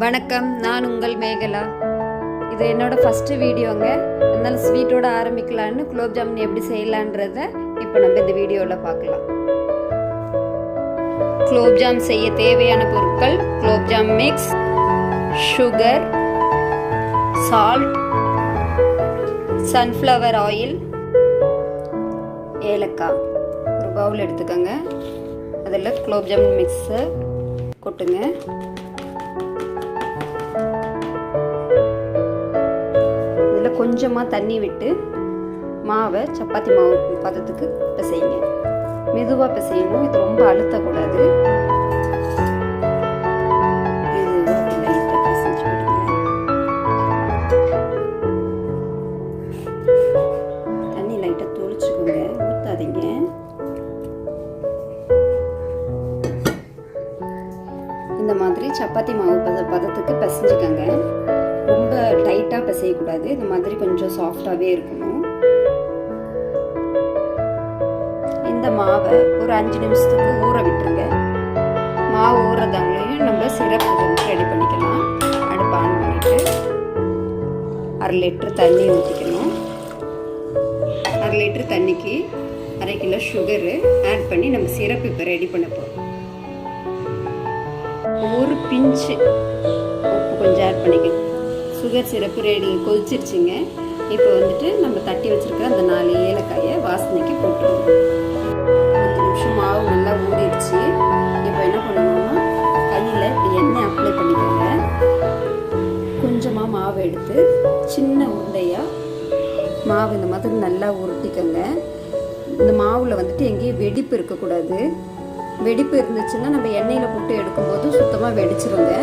வணக்கம், நான் உங்கள் மேகலா. இது என்னோட ஃபஸ்ட்டு வீடியோங்க. அதனால ஸ்வீட்டோட ஆரம்பிக்கலான்னு குலோப் ஜாமுன் எப்படி செய்யலான்றத இப்போ நம்ம இந்த வீடியோவில் பார்க்கலாம். குலோப் ஜாம் செய்ய தேவையான பொருட்கள்: gulab jam mix, sugar, salt, sunflower oil, ஏலக்காய். ஒரு பவுல் எடுத்துக்கோங்க. அதில் குலோப் ஜாமுன் மிக்ஸை கொட்டுங்க. இதில் கொஞ்சமாக தண்ணி விட்டு மாவை சப்பாத்தி மாவு பதத்துக்கு பிசையுங்க. மெதுவாக பிசையணும், இது ரொம்ப அழுத்தக்கூடாது. தண்ணி லைட்டாக தொளிச்சுக்கோங்க, ஊற்றாதீங்க. இந்த மாதிரி சப்பாத்தி மாவு பதத்துக்கு பிசைஞ்சுக்கோங்க. ரொம்ப டைட்டாக பிசையக்கூடாது, இந்த மாதிரி கொஞ்சம் சாஃப்டாகவே இருக்கணும். இந்த மாவை ஒரு 5 நிமிஷத்துக்கு ஊற விட்டுருங்க. மாவு ஊறதாங்களையும் நம்ம சிரப் ரெடி பண்ணிக்கலாம். அடுப்பு ஆன் பண்ணிவிட்டு 1/2 லிட்டர் தண்ணி ஊற்றிக்கணும். 1/2 லிட்டர் தண்ணிக்கு 1/2 கிலோ சுகரு ஆட் பண்ணி நம்ம சிரப் இப்போ ரெடி பண்ண போகிறோம். ஒரு பிஞ்சு உப்பு கொஞ்சம் ஆட் பண்ணிக்கணும். சுகர் சிரப்பு ரெடி கொதிச்சிருச்சுங்க. இப்போ வந்துட்டு நம்ம தட்டி வச்சுருக்கிற அந்த 4 ஏலக்காயை வாசனைக்கு போட்டுருவோம். 5 நிமிஷம் மாவு நல்லா ஊறிடுச்சு. இப்போ என்ன பண்ணணும்னா கையில் இப்படி எண்ணெய் அப்ளை பண்ணிக்கோங்க. கொஞ்சமாக மாவு எடுத்து சின்ன உருண்டையாக மாவு இந்த மாதிரி நல்லா உருட்டிக்கோங்க. இந்த மாவில் வந்துட்டு எங்கேயும் வெடிப்பு இருக்கக்கூடாது. வெடிப்பு இருந்துச்சுன்னா நம்ம எண்ணெயில் போட்டு எடுக்கும்போது சுத்தமாக வெடிச்சிருங்க.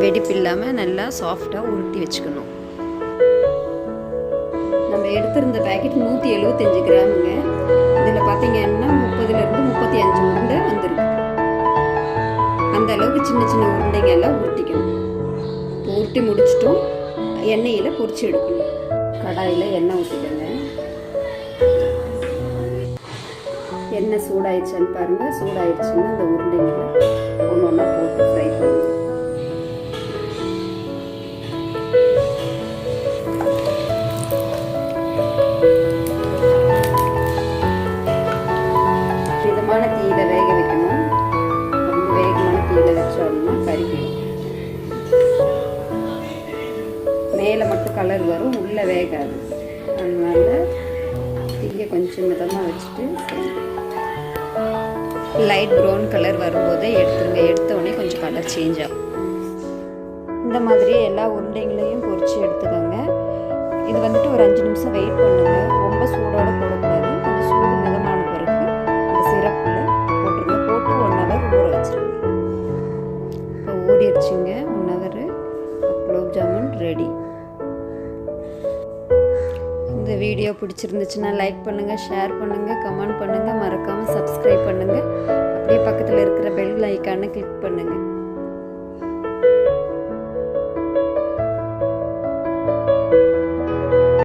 வெடிப்பு இல்லாமல் நல்லா சாஃப்டாக உருட்டி வச்சுக்கணும். நம்ம எடுத்திருந்த பேக்கெட் 175 கிராமுங்க. இதில் பார்த்தீங்கன்னா 30லேருந்து 35 உருண்டை வந்துருக்கு. அந்த அளவுக்கு சின்ன சின்ன உருண்டைங்க எல்லாம் உருட்டிக்கணும். உருட்டி முடிச்சிட்டோம். எண்ணெயில் பொரிச்சு எடுக்கணும். கடாயில் எண்ணெய் ஊற்றிக்கோங்க. எண்ணெய் சூடாயிடுச்சான்னு பாருங்கள். சூடாயிடுச்சுன்னா இந்த உருண்டைங்களை ஒன்று ஒன்றா போட்டு ஃப்ரை பண்ணுங்க. மிதமான தீயில வேக வைக்கணும். ரொம்ப வேகமான தீயில வச்சோம்னா கறிக்கணும். மேலே மட்டும் கலர் வரும், உள்ளே வேகாது. அதனால தீயை கொஞ்சம் மிதமாக வச்சுட்டு லைட் ப்ரௌன் கலர் வரும்போதே எடுத்துருங்க. எடுத்தோடனே கொஞ்சம் கலர் சேஞ்ச் ஆகும். இந்த மாதிரி எல்லா உருண்டைங்களையும் பொரித்து எடுத்துக்கோங்க. இது வந்துட்டு ஒரு 5 நிமிஷம் வெயிட் பண்ணுங்க. ரொம்ப சூடோடு போடக்கூடாது. கொஞ்சம் சூடு மிதமான பிறகு இந்த சிரப்பில் போட்டுருங்க. போட்டு 1 ஹவர் ஊற வச்சுருங்க. இப்போ ஊறிடுச்சுங்க 1 ஹவர். குலோப் ஜாமுன் ரெடி. இந்த வீடியோ பிடிச்சிருந்துச்சுன்னா லைக் பண்ணுங்கள், ஷேர் பண்ணுங்கள், கமெண்ட் பண்ணுங்கள், மறக்காமல் சப்ஸ்கிரைப் பண்ணுங்கள். அப்படியே பக்கத்தில் இருக்கிற பெல் ஐக்கானை கிளிக் பண்ணுங்கள்.